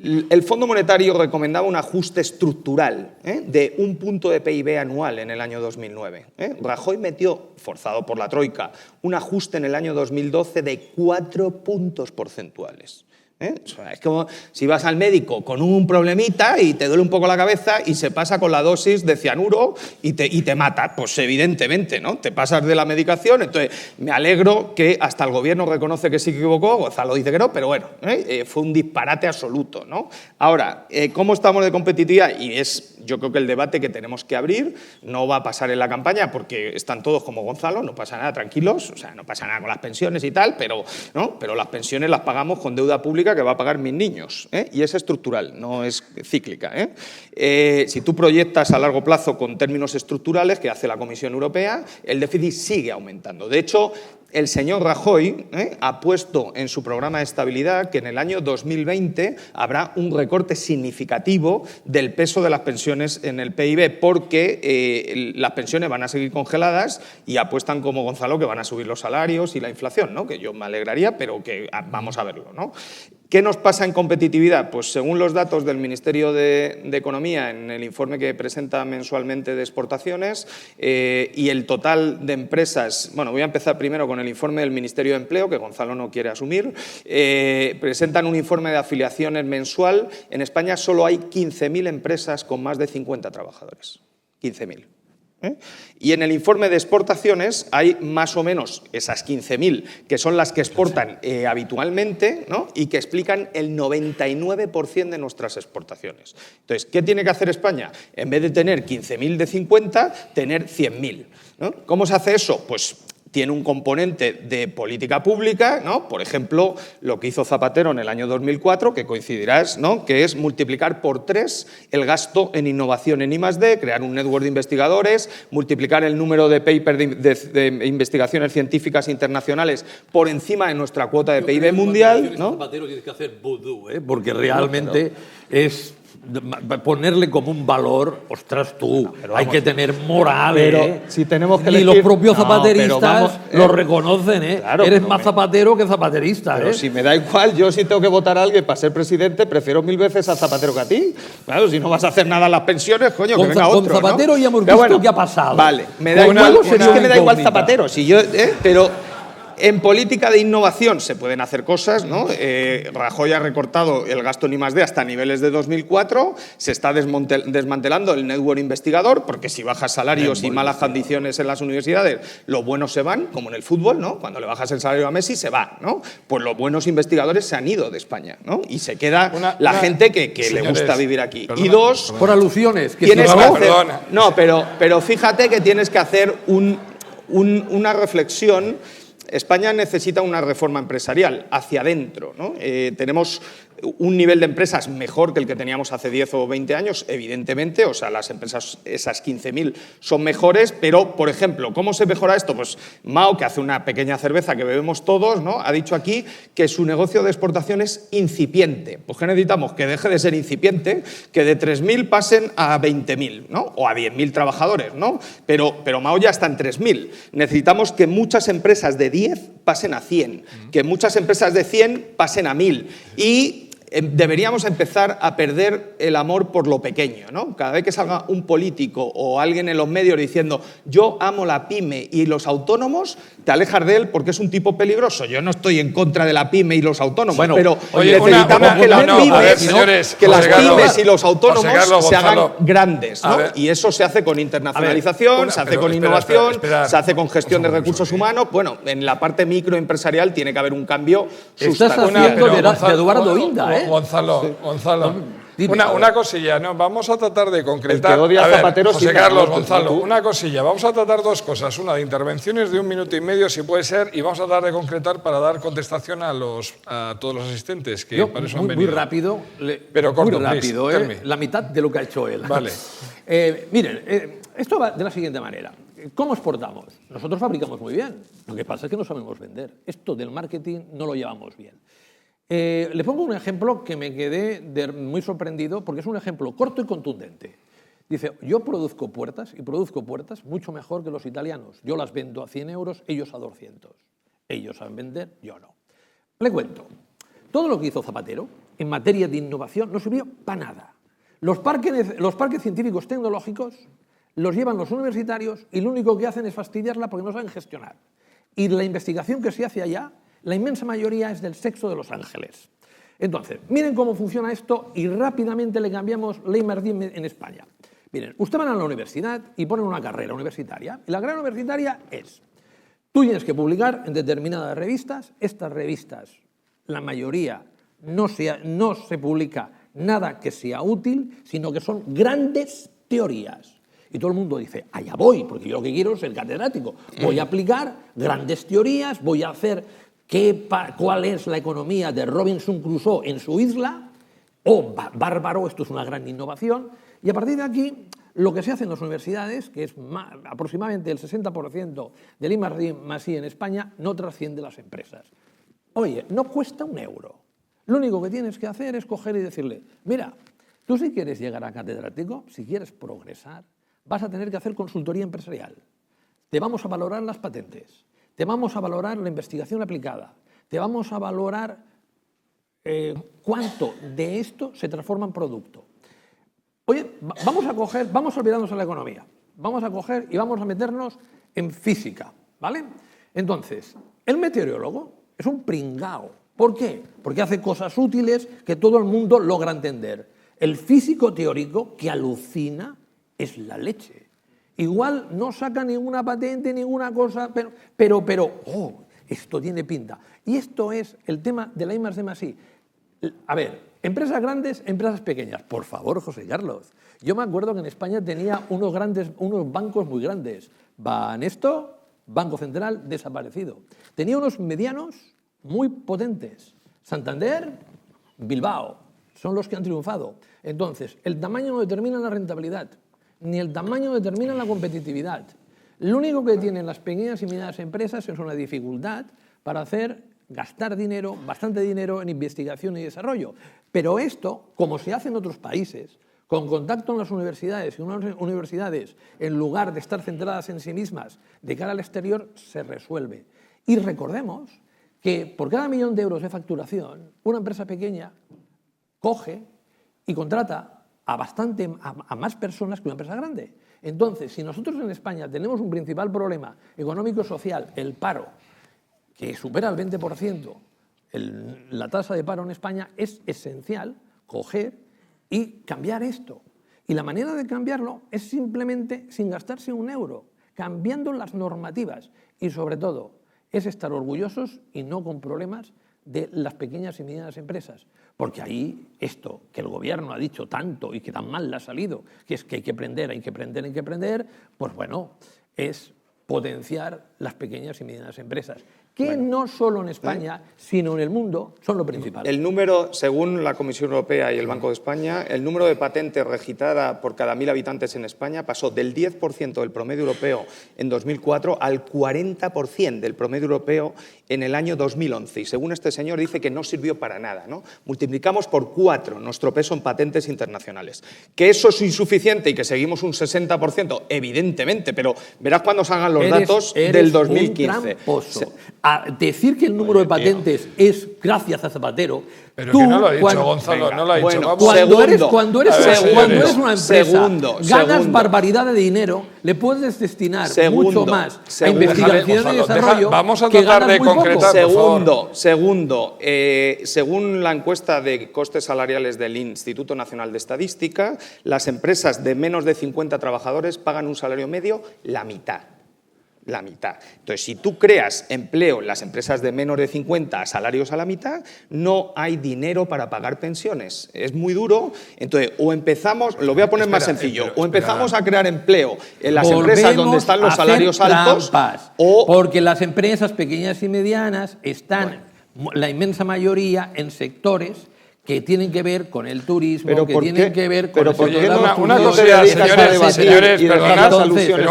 El Fondo Monetario recomendaba un ajuste estructural de 1 punto de PIB anual en el año 2009. Rajoy metió, forzado por la Troika, un ajuste en el año 2012 de 4 puntos porcentuales. O sea, es como si vas al médico con un problemita y te duele un poco la cabeza y se pasa con la dosis de cianuro y te mata. Pues evidentemente, ¿no? Te pasas de la medicación. Entonces, me alegro que hasta el gobierno reconoce que se equivocó, Gonzalo dice que no, pero bueno, fue un disparate absoluto, ¿no? Ahora, ¿cómo estamos de competitividad? Y yo creo que el debate que tenemos que abrir no va a pasar en la campaña porque están todos como Gonzalo, no pasa nada, tranquilos, o sea, no pasa nada con las pensiones y tal, pero las pensiones las pagamos con deuda pública que va a pagar mis niños, y es estructural, no es cíclica. Si tú proyectas a largo plazo con términos estructurales que hace la Comisión Europea, el déficit sigue aumentando. De hecho, el señor Rajoy ha puesto en su programa de estabilidad que en el año 2020 habrá un recorte significativo del peso de las pensiones en el PIB porque las pensiones van a seguir congeladas y apuestan como Gonzalo que van a subir los salarios y la inflación, ¿no? Que yo me alegraría, pero que vamos a verlo, ¿no? ¿Qué nos pasa en competitividad? Pues según los datos del Ministerio de Economía en el informe que presenta mensualmente de exportaciones y el total de empresas, bueno, voy a empezar primero con el informe del Ministerio de Empleo, que Gonzalo no quiere asumir, presentan un informe de afiliaciones mensual. En España solo hay 15.000 empresas con más de 50 trabajadores. 15.000. Y en el informe de exportaciones hay más o menos esas 15.000 que son las que exportan habitualmente, ¿no? Y que explican el 99% de nuestras exportaciones. Entonces, ¿qué tiene que hacer España? En vez de tener 15.000 de 50, tener 100.000, ¿no? ¿Cómo se hace eso? Pues tiene un componente de política pública, ¿no? Por ejemplo, lo que hizo Zapatero en el año 2004, que coincidirás, ¿no? Que es multiplicar por 3 el gasto en innovación en I+D, crear un network de investigadores, multiplicar el número de papers de investigaciones científicas internacionales por encima de nuestra cuota de PIB mundial, ¿no? Zapatero tiene que hacer vudú, porque realmente es ponerle como un valor, ostras tú, hay que tener moral, pero si tenemos que Ni elegir- los propios No, zapateristas pero vamos, lo reconocen, claro, Eres pero más zapatero que zapaterista, Pero si me da igual, yo si tengo que votar a alguien para ser presidente, prefiero 1000 veces a Zapatero que a ti. Claro, si no vas a hacer nada en las pensiones, coño, Con que venga con otro, ¿no? Zapatero ya hemos Pero visto qué ha pasado. Vale, me da Con igual, algo sería es que me da igual incógnita. Zapatero, si yo, pero en política de innovación se pueden hacer cosas, ¿no? Rajoy ha recortado el gasto en I+D hasta niveles de 2004, se está desmantelando el network investigador, porque si bajas salarios y malas condiciones en las universidades, los buenos se van, como en el fútbol, ¿no? Cuando le bajas el salario a Messi, se va, ¿no? Pues los buenos investigadores se han ido de España, ¿no? Y se queda la gente que le Señores, gusta vivir aquí. perdona, y dos, Por alusiones. Que tienes si que no- hacer, perdona. no, pero fíjate que tienes que hacer una reflexión. España necesita una reforma empresarial hacia adentro, ¿no? Tenemos un nivel de empresas mejor que el que teníamos hace 10 o 20 años, evidentemente, o sea, las empresas, esas 15.000, son mejores, pero, por ejemplo, ¿cómo se mejora esto? Pues Mao, que hace una pequeña cerveza que bebemos todos, ¿no? Ha dicho aquí que su negocio de exportación es incipiente. Pues ¿qué necesitamos? Que deje de ser incipiente, que de 3.000 pasen a 20.000, ¿no? O a 10.000 trabajadores, ¿no? Pero Mao ya está en 3.000. Necesitamos que muchas empresas de 10 pasen a 100, que muchas empresas de 100 pasen a 1.000 y deberíamos empezar a perder el amor por lo pequeño, ¿no? Cada vez que salga un político o alguien en los medios diciendo yo amo la pyme y los autónomos, te alejas de él porque es un tipo peligroso. Yo no estoy en contra de la pyme y los autónomos, Bueno, pero oye, necesitamos que las a pymes, ver, señores, que las José Carlos, pymes y los autónomos José Carlos, se hagan Gonzalo. grandes, A ¿no? ver. Y eso se hace con internacionalización, se hace pero con espera, innovación, espera. se hace con gestión de Un segundo, recursos humanos. Bueno, en la parte microempresarial tiene que haber un cambio Estás sustancial. haciendo de Gonzalo, Eduardo Inda, Gonzalo, dime. una cosilla, ¿no? Vamos a tratar de concretar. El que odia A a ver, Zapatero José sí, Carlos, no, Gonzalo, tú. una cosilla. Vamos a tratar dos cosas. Una de intervenciones de 1 minuto y medio, si puede ser, y vamos a tratar de concretar para dar contestación a todos los asistentes, que Yo, para eso han muy venido. rápido, Pero corto, muy rápido, please, tell me. la mitad de lo que ha hecho él. Vale. Miren, esto va de la siguiente manera. ¿Cómo exportamos? Nosotros fabricamos muy bien. Lo que pasa es que no sabemos vender. Esto del marketing no lo llevamos bien. Le pongo un ejemplo que me quedé muy sorprendido porque es un ejemplo corto y contundente. Dice, yo produzco puertas y produzco puertas mucho mejor que los italianos. Yo las vendo a 100 euros, ellos a 200. Ellos saben vender, yo no. Le cuento. Todo lo que hizo Zapatero en materia de innovación no sirvió para nada. Los parques científicos tecnológicos los llevan los universitarios y lo único que hacen es fastidiarla porque no saben gestionar. Y la investigación que se hace allá, la inmensa mayoría es del sexo de los ángeles. Entonces, miren cómo funciona esto y rápidamente le cambiamos la I+D en España. Miren, usted van a la universidad y ponen una carrera universitaria. Y la carrera universitaria es, tú tienes que publicar en determinadas revistas. Estas revistas, la mayoría, no se publica nada que sea útil, sino que son grandes teorías. Y todo el mundo dice, allá voy, porque yo lo que quiero es ser catedrático. Voy a aplicar grandes teorías, voy a hacer cuál es la economía de Robinson Crusoe en su isla, bárbaro, esto es una gran innovación. Y a partir de aquí, lo que se hace en las universidades, que es aproximadamente el 60% del I+D+I en España, no trasciende las empresas. Oye, no cuesta un euro. Lo único que tienes que hacer es coger y decirle, mira, tú si quieres llegar a catedrático, si quieres progresar, vas a tener que hacer consultoría empresarial. Te vamos a valorar las patentes, te vamos a valorar la investigación aplicada, te vamos a valorar cuánto de esto se transforma en producto. Oye, vamos a olvidarnos de la economía, vamos a coger y vamos a meternos en física, ¿vale? Entonces, el meteorólogo es un pringao. ¿Por qué? Porque hace cosas útiles que todo el mundo logra entender. El físico teórico que alucina es la leche. Igual no saca ninguna patente, ninguna cosa, pero, esto tiene pinta. Y esto es el tema de la I+D+I. A ver, empresas grandes, empresas pequeñas. Por favor, José Carlos. Yo me acuerdo que en España tenía unos bancos muy grandes. Banesto, Banco Central, desaparecido. Tenía unos medianos muy potentes. Santander, Bilbao, son los que han triunfado. Entonces, el tamaño no determina la rentabilidad, ni el tamaño determina la competitividad. Lo único que tienen las pequeñas y medianas empresas es una dificultad para hacer gastar dinero, bastante dinero en investigación y desarrollo. Pero esto, como se hace en otros países, con contacto en las universidades, y unas universidades, en lugar de estar centradas en sí mismas de cara al exterior, se resuelve. Y recordemos que por cada 1 millón de euros de facturación, una empresa pequeña coge y contrata a más personas que una empresa grande. Entonces, si nosotros en España tenemos un principal problema económico-social, el paro, que supera el 20%, la tasa de paro en España, es esencial coger y cambiar esto. Y la manera de cambiarlo es simplemente sin gastarse un euro, cambiando las normativas y, sobre todo, es estar orgullosos y no con problemas de las pequeñas y medianas empresas. Porque ahí esto que el gobierno ha dicho tanto y que tan mal le ha salido, que es que hay que aprender, pues bueno, es potenciar las pequeñas y medianas empresas, que no solo en España, sino en el mundo, son lo principal. El número, según la Comisión Europea y el Banco de España, el número de patentes registradas por cada 1.000 habitantes en España pasó del 10% del promedio europeo en 2004 al 40% del promedio europeo en el año 2011. Y según este señor, dice que no sirvió para nada, ¿no? Multiplicamos por 4 nuestro peso en patentes internacionales. ¿Que eso es insuficiente y que seguimos un 60%? Evidentemente, pero verás cuando salgan los datos del 2015. Un tramposo. A decir que el número de patentes es gracias a Zapatero. Pero que no lo ha dicho Gonzalo, no lo ha dicho. Bueno, Vamos. Cuando eres una empresa, ganas barbaridad de dinero, le puedes destinar mucho más a investigación y desarrollo. Vamos a tratar de concretar, Segundo, según la encuesta de costes salariales del Instituto Nacional de Estadística, las empresas de menos de 50 trabajadores pagan un salario medio la mitad. La mitad. Entonces, si tú creas empleo en las empresas de menos de 50 a salarios a la mitad, no hay dinero para pagar pensiones. Es muy duro. Entonces, o empezamos, lo voy a poner más sencillo, o empezamos a crear empleo en las empresas donde están los salarios altos, porque las empresas pequeñas y medianas están, la inmensa mayoría, en sectores que tienen que ver con el turismo, que tienen que ver con una cosilla, señores, perdonad,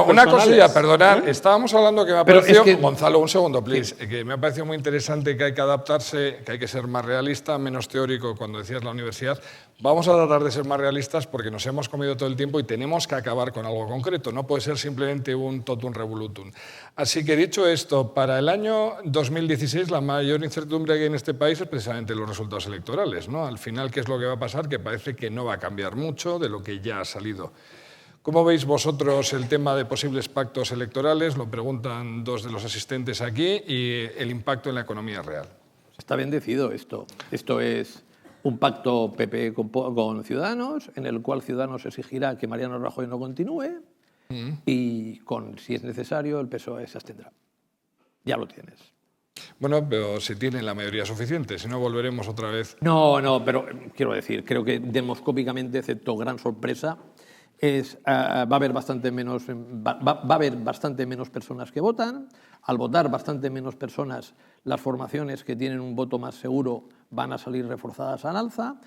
una cosilla, perdonad, estábamos hablando que me ha parecido, Gonzalo, un segundo, please, que me ha parecido muy interesante, que hay que adaptarse, que hay que ser más realista, menos teórico, cuando decías la universidad. Vamos a tratar de ser más realistas porque nos hemos comido todo el tiempo y tenemos que acabar con algo concreto, no puede ser simplemente un totum revolutum. Así que, dicho esto, para el año 2016 la mayor incertidumbre que hay en este país es precisamente los resultados electorales, ¿no? Al final, ¿qué es lo que va a pasar? Que parece que no va a cambiar mucho de lo que ya ha salido. ¿Cómo veis vosotros el tema de posibles pactos electorales? Lo preguntan 2 de los asistentes aquí, y el impacto en la economía real. Está bendecido esto. Esto es un pacto PP con Ciudadanos, en el cual Ciudadanos exigirá que Mariano Rajoy no continúe y, si es necesario, el PSOE se abstendrá. Ya lo tienes. Bueno, pero si tienen la mayoría suficiente, si no volveremos otra vez. No, pero quiero decir, creo que demoscópicamente, excepto gran sorpresa, va a haber bastante menos personas que votan. Al votar bastante menos personas, las formaciones que tienen un voto más seguro van a salir reforzadas al alza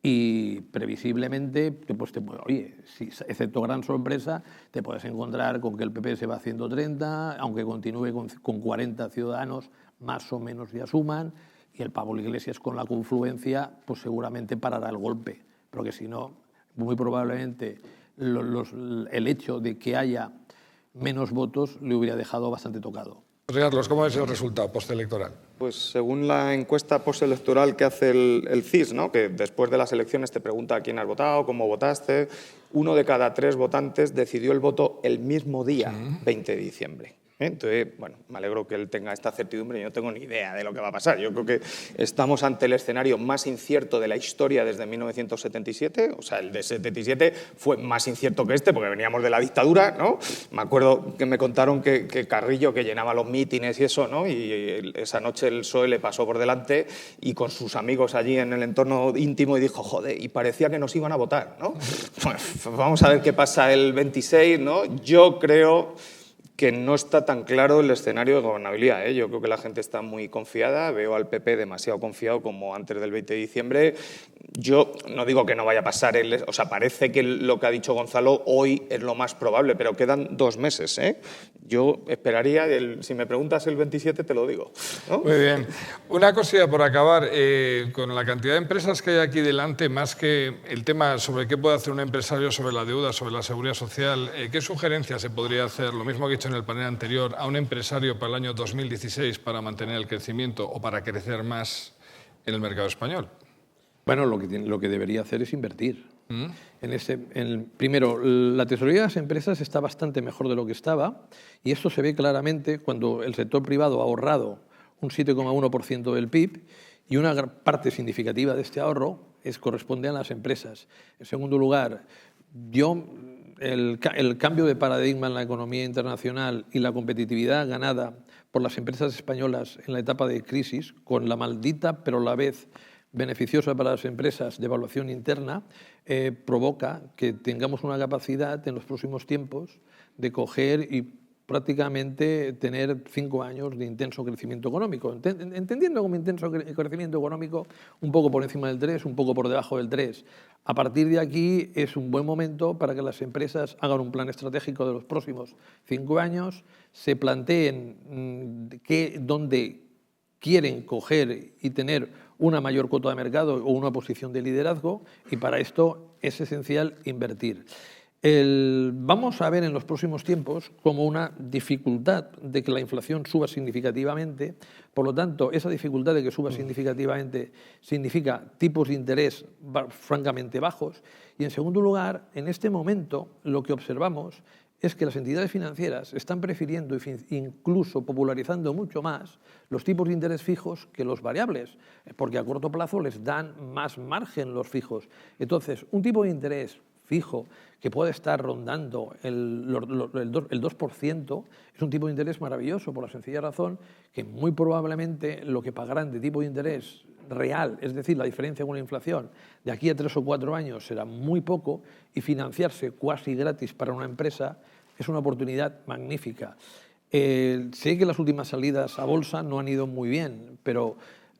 y previsiblemente, pues oye, excepto gran sorpresa, te puedes encontrar con que el PP se va a 130, aunque continúe con 40 Ciudadanos, más o menos ya suman, y el Pablo Iglesias con la confluencia, pues seguramente parará el golpe, porque si no, muy probablemente el hecho de que haya menos votos le hubiera dejado bastante tocado. Carlos, ¿cómo es el resultado postelectoral? Pues según la encuesta postelectoral que hace el CIS, ¿no?, que después de las elecciones te pregunta a quién has votado, cómo votaste, 1 de cada 3 votantes decidió el voto el mismo día, 20 de diciembre. Entonces, bueno, me alegro que él tenga esta certidumbre. Yo no tengo ni idea de lo que va a pasar. Yo creo que estamos ante el escenario más incierto de la historia desde 1977. O sea, el de 77 fue más incierto que este porque veníamos de la dictadura, ¿no? Me acuerdo que me contaron que Carrillo, que llenaba los mítines y eso, ¿no?, y esa noche el PSOE le pasó por delante y con sus amigos allí en el entorno íntimo y dijo, joder, y parecía que nos iban a votar, ¿no? Pues vamos a ver qué pasa el 26, ¿no? Yo creo que no está tan claro el escenario de gobernabilidad, ¿eh? Yo creo que la gente está muy confiada, veo al PP demasiado confiado como antes del 20 de diciembre. Yo no digo que no vaya a pasar, o sea, parece que lo que ha dicho Gonzalo hoy es lo más probable, pero quedan 2 meses, ¿eh? Yo esperaría, si me preguntas el 27 te lo digo, ¿no? Muy bien. Una cosilla por acabar, con la cantidad de empresas que hay aquí delante, más que el tema sobre qué puede hacer un empresario sobre la deuda, sobre la seguridad social, ¿qué sugerencias se podría hacer, lo mismo que he hecho en el panel anterior, a un empresario para el año 2016 para mantener el crecimiento o para crecer más en el mercado español? Bueno, lo que debería hacer es invertir. Primero, la tesorería de las empresas está bastante mejor de lo que estaba y esto se ve claramente cuando el sector privado ha ahorrado un 7,1% del PIB y una parte significativa de este ahorro corresponde a las empresas. En segundo lugar, el cambio de paradigma en la economía internacional y la competitividad ganada por las empresas españolas en la etapa de crisis, con la maldita pero a la vez beneficiosa para las empresas de evaluación interna, provoca que tengamos una capacidad en los próximos tiempos de coger y prácticamente tener 5 años de intenso crecimiento económico. Entendiendo como intenso crecimiento económico un poco por encima del 3, un poco por debajo del 3. A partir de aquí es un buen momento para que las empresas hagan un plan estratégico de los próximos 5 años, se planteen dónde quieren coger y tener una mayor cuota de mercado o una posición de liderazgo y para esto es esencial invertir. Vamos a ver en los próximos tiempos como una dificultad de que la inflación suba significativamente, por lo tanto, esa dificultad de que suba significativamente significa tipos de interés francamente bajos y, en segundo lugar, en este momento lo que observamos es que las entidades financieras están prefiriendo, incluso popularizando mucho más, los tipos de interés fijos que los variables, porque a corto plazo les dan más margen los fijos. Entonces, un tipo de interés fijo que puede estar rondando el 2%, es un tipo de interés maravilloso por la sencilla razón que muy probablemente lo que pagarán de tipo de interés real, es decir, la diferencia con la inflación, de aquí a 3 o 4 años será muy poco y financiarse cuasi gratis para una empresa es una oportunidad magnífica. Sé que las últimas salidas a bolsa no han ido muy bien, pero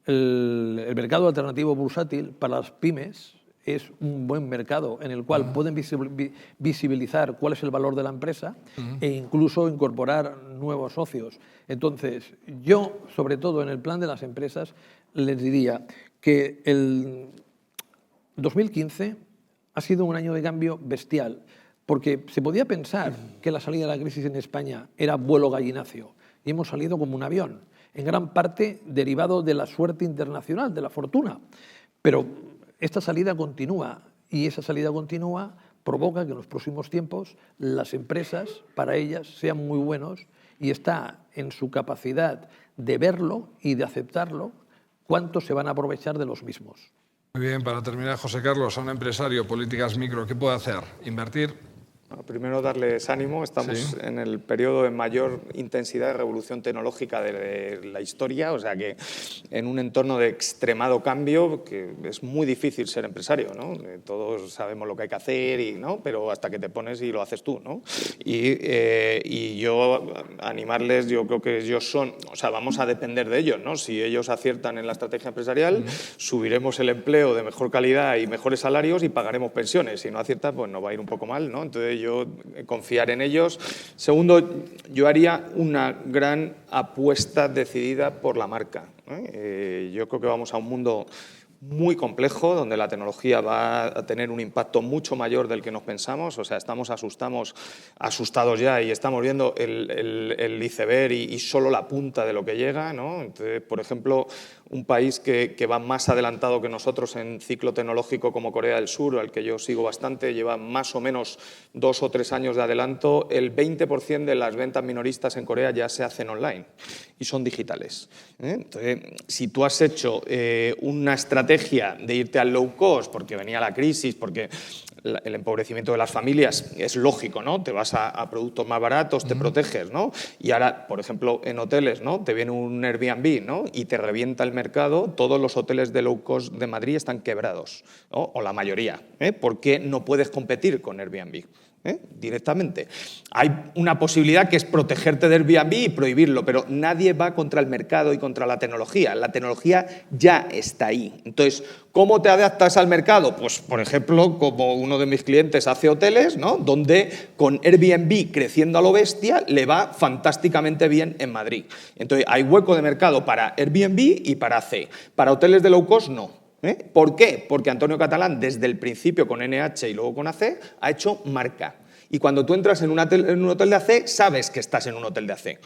el mercado alternativo bursátil para las pymes es un buen mercado en el cual pueden visibilizar cuál es el valor de la empresa e incluso incorporar nuevos socios. Entonces, yo, sobre todo en el plan de las empresas, les diría que el 2015 ha sido un año de cambio bestial, porque se podía pensar que la salida de la crisis en España era vuelo gallinacio y hemos salido como un avión, en gran parte derivado de la suerte internacional, de la fortuna. Pero esta salida continúa y esa salida continua provoca que en los próximos tiempos las empresas, para ellas, sean muy buenos y está en su capacidad de verlo y de aceptarlo cuánto se van a aprovechar de los mismos. Muy bien, para terminar, José Carlos, a un empresario, políticas micro, ¿qué puede hacer? ¿Invertir? Primero, darles ánimo. Estamos en el periodo de mayor intensidad de revolución tecnológica de la historia, o sea que en un entorno de extremado cambio, que es muy difícil ser empresario, ¿no? Todos sabemos lo que hay que hacer, ¿no? Pero hasta que te pones y lo haces tú, ¿no? Y yo animarles, yo creo que ellos vamos a depender de ellos, ¿no? Si ellos aciertan en la estrategia empresarial, subiremos el empleo de mejor calidad y mejores salarios y pagaremos pensiones. Si no aciertan, pues nos va a ir un poco mal, ¿no? Entonces yo confiar en ellos. Segundo, yo haría una gran apuesta decidida por la marca, ¿eh? Yo creo que vamos a un mundo muy complejo, donde la tecnología va a tener un impacto mucho mayor del que nos pensamos. O sea, estamos asustados ya y estamos viendo el iceberg y solo la punta de lo que llega, ¿no? Entonces, por ejemplo, un país que va más adelantado que nosotros en ciclo tecnológico como Corea del Sur, al que yo sigo bastante, lleva más o menos 2 o 3 años de adelanto. El 20% de las ventas minoristas en Corea ya se hacen online y son digitales, ¿eh? Entonces, si tú has hecho una estrategia de irte al low cost porque venía la crisis, porque el empobrecimiento de las familias es lógico, ¿no? Te vas a productos más baratos, te proteges, ¿no? Y ahora, por ejemplo, en hoteles, ¿no? Te viene un Airbnb, ¿no? Y te revienta el mercado. Todos los hoteles de low cost de Madrid están quebrados, ¿no? O la mayoría, ¿eh? Porque no puedes competir con Airbnb. directamente. Hay una posibilidad que es protegerte de Airbnb y prohibirlo, pero nadie va contra el mercado y contra la tecnología. La tecnología ya está ahí. Entonces, ¿cómo te adaptas al mercado? Pues, por ejemplo, como uno de mis clientes hace hoteles, ¿no?, donde con Airbnb creciendo a lo bestia le va fantásticamente bien en Madrid. Entonces, hay hueco de mercado para Airbnb y para AC. Para hoteles de low cost, no. ¿Por qué? Porque Antonio Catalán, desde el principio con NH y luego con AC, ha hecho marca. Y cuando tú entras en un hotel de AC, sabes que estás en un hotel de AC.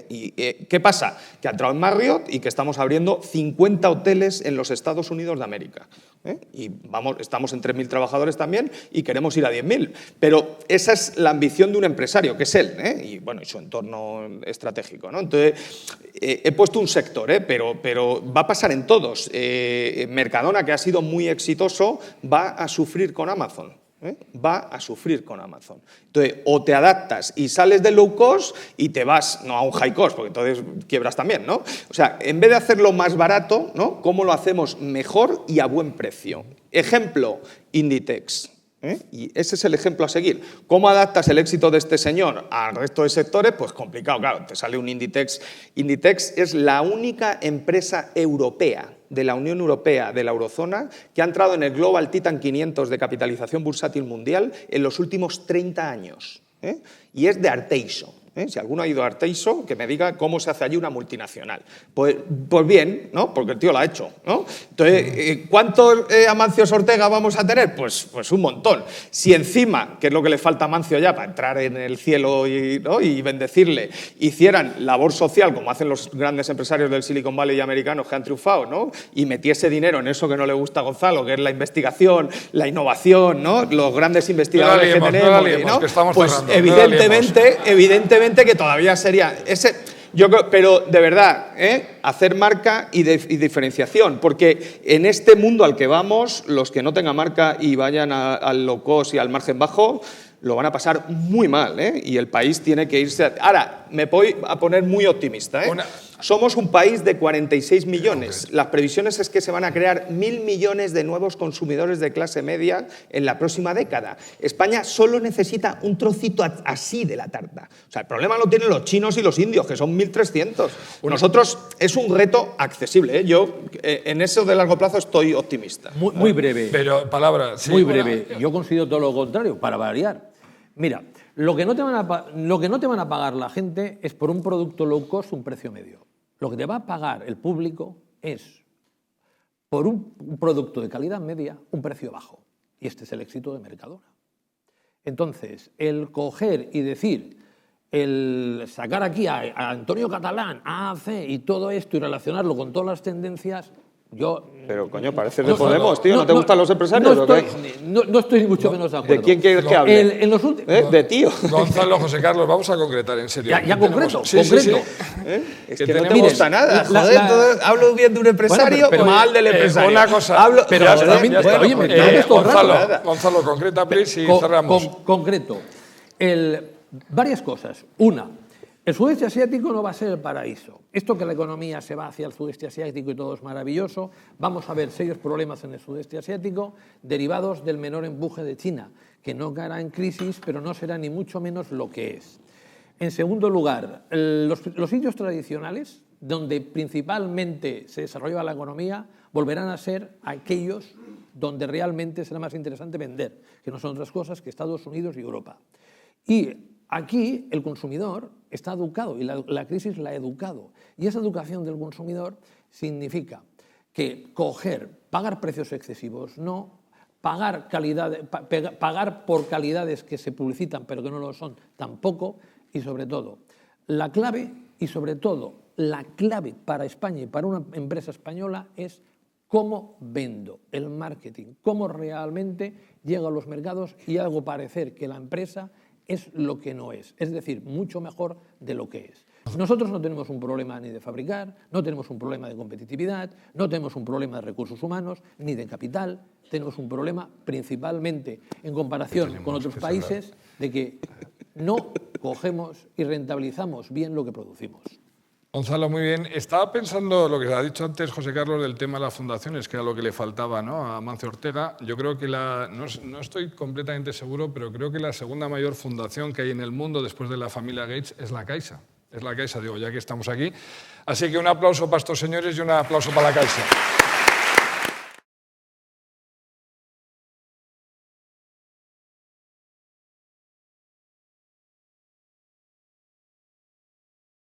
¿Y qué pasa? Que ha entrado en Marriott y que estamos abriendo 50 hoteles en los Estados Unidos de América. Y estamos en 3.000 trabajadores también y queremos ir a 10.000. Pero esa es la ambición de un empresario, que es él, y bueno, y su entorno estratégico, ¿no? Entonces, he puesto un sector, pero va a pasar en todos. Mercadona, que ha sido muy exitoso, va a sufrir con Amazon. Va a sufrir con Amazon. Entonces, o te adaptas y sales del low cost y te vas, no a un high cost, porque entonces quiebras también, ¿no? O sea, en vez de hacerlo más barato, ¿no?, ¿cómo lo hacemos mejor y a buen precio? Ejemplo, Inditex. Y ese es el ejemplo a seguir. ¿Cómo adaptas el éxito de este señor al resto de sectores? Pues complicado, claro, te sale un Inditex. Inditex es la única empresa europea de la Unión Europea, de la Eurozona, que ha entrado en el Global Titan 500 de capitalización bursátil mundial en los últimos 30 años. Y es de Arteixo. Si alguno ha ido a Arteixo, que me diga cómo se hace allí una multinacional. Pues bien, ¿no?, porque el tío lo ha hecho, ¿no? Entonces, ¿cuántos Amancio Ortega vamos a tener? Pues un montón. Si encima, que es lo que le falta a Amancio ya para entrar en el cielo y bendecirle, hicieran labor social, como hacen los grandes empresarios del Silicon Valley y americanos que han triunfado, ¿no?, y metiese dinero en eso que no le gusta a Gonzalo, que es la investigación, la innovación, ¿no?, los grandes investigadores que tenemos, ¿no?, que estamos pues cerrando, evidentemente que todavía sería ese. Yo creo, pero de verdad, hacer marca y diferenciación, porque en este mundo al que vamos, los que no tengan marca y vayan al low cost y al margen bajo, lo van a pasar muy mal, y el país tiene que irse. Ahora, me voy a poner muy optimista. Somos un país de 46 millones. Las previsiones es que se van a crear 1.000 millones de nuevos consumidores de clase media en la próxima década. España solo necesita un trocito así de la tarta. O sea, el problema lo tienen los chinos y los indios, que son 1.300. Nosotros es un reto accesible. Yo en eso de largo plazo estoy optimista. Muy breve. Pero palabra, sí. Muy breve. Yo considero todo lo contrario, para variar. Mira, lo que no te van a pagar la gente es por un producto low cost un precio medio. Lo que te va a pagar el público es por un producto de calidad media un precio bajo. Y este es el éxito de Mercadona. Entonces, el coger y decir, el sacar aquí a Antonio Catalán, a AC y todo esto y relacionarlo con todas las tendencias... Pero, coño, pareces de Podemos, tío. ¿No te gustan los empresarios? No estoy ni mucho menos de acuerdo. ¿De quién quieres que hable? De tío. Gonzalo, José Carlos, vamos a concretar, en serio. Ya concreto, Sí. Es que no te gusta nada. Joder, hablo bien de un empresario, pero mal del empresario. Una cosa... Gonzalo, concreta, please, y cerramos. Concreto. Varias cosas. Una, el sudeste asiático no va a ser el paraíso. Esto que la economía se va hacia el sudeste asiático y todo es maravilloso, vamos a ver serios problemas en el sudeste asiático derivados del menor empuje de China, que no caerá en crisis, pero no será ni mucho menos lo que es. En segundo lugar, los sitios tradicionales, donde principalmente se desarrolla la economía, volverán a ser aquellos donde realmente será más interesante vender, que no son otras cosas que Estados Unidos y Europa. Y aquí el consumidor está educado y la crisis la ha educado. Y esa educación del consumidor significa que pagar precios excesivos, no, pagar por calidades que se publicitan pero que no lo son tampoco, y sobre todo, la clave para España y para una empresa española es cómo vendo, el marketing, cómo realmente llego a los mercados y hago parecer que la empresa es lo que no es decir, mucho mejor de lo que es. Nosotros no tenemos un problema ni de fabricar, no tenemos un problema de competitividad, no tenemos un problema de recursos humanos, ni de capital, tenemos un problema principalmente en comparación con otros países de que no cogemos y rentabilizamos bien lo que producimos. Gonzalo, muy bien. Estaba pensando lo que ha dicho antes José Carlos del tema de las fundaciones, que era lo que le faltaba, ¿no?, a Amancio Ortega. Yo creo que no estoy completamente seguro, pero creo que la segunda mayor fundación que hay en el mundo después de la familia Gates es la Caixa. Es la Caixa, digo, ya que estamos aquí. Así que un aplauso para estos señores y un aplauso para la Caixa.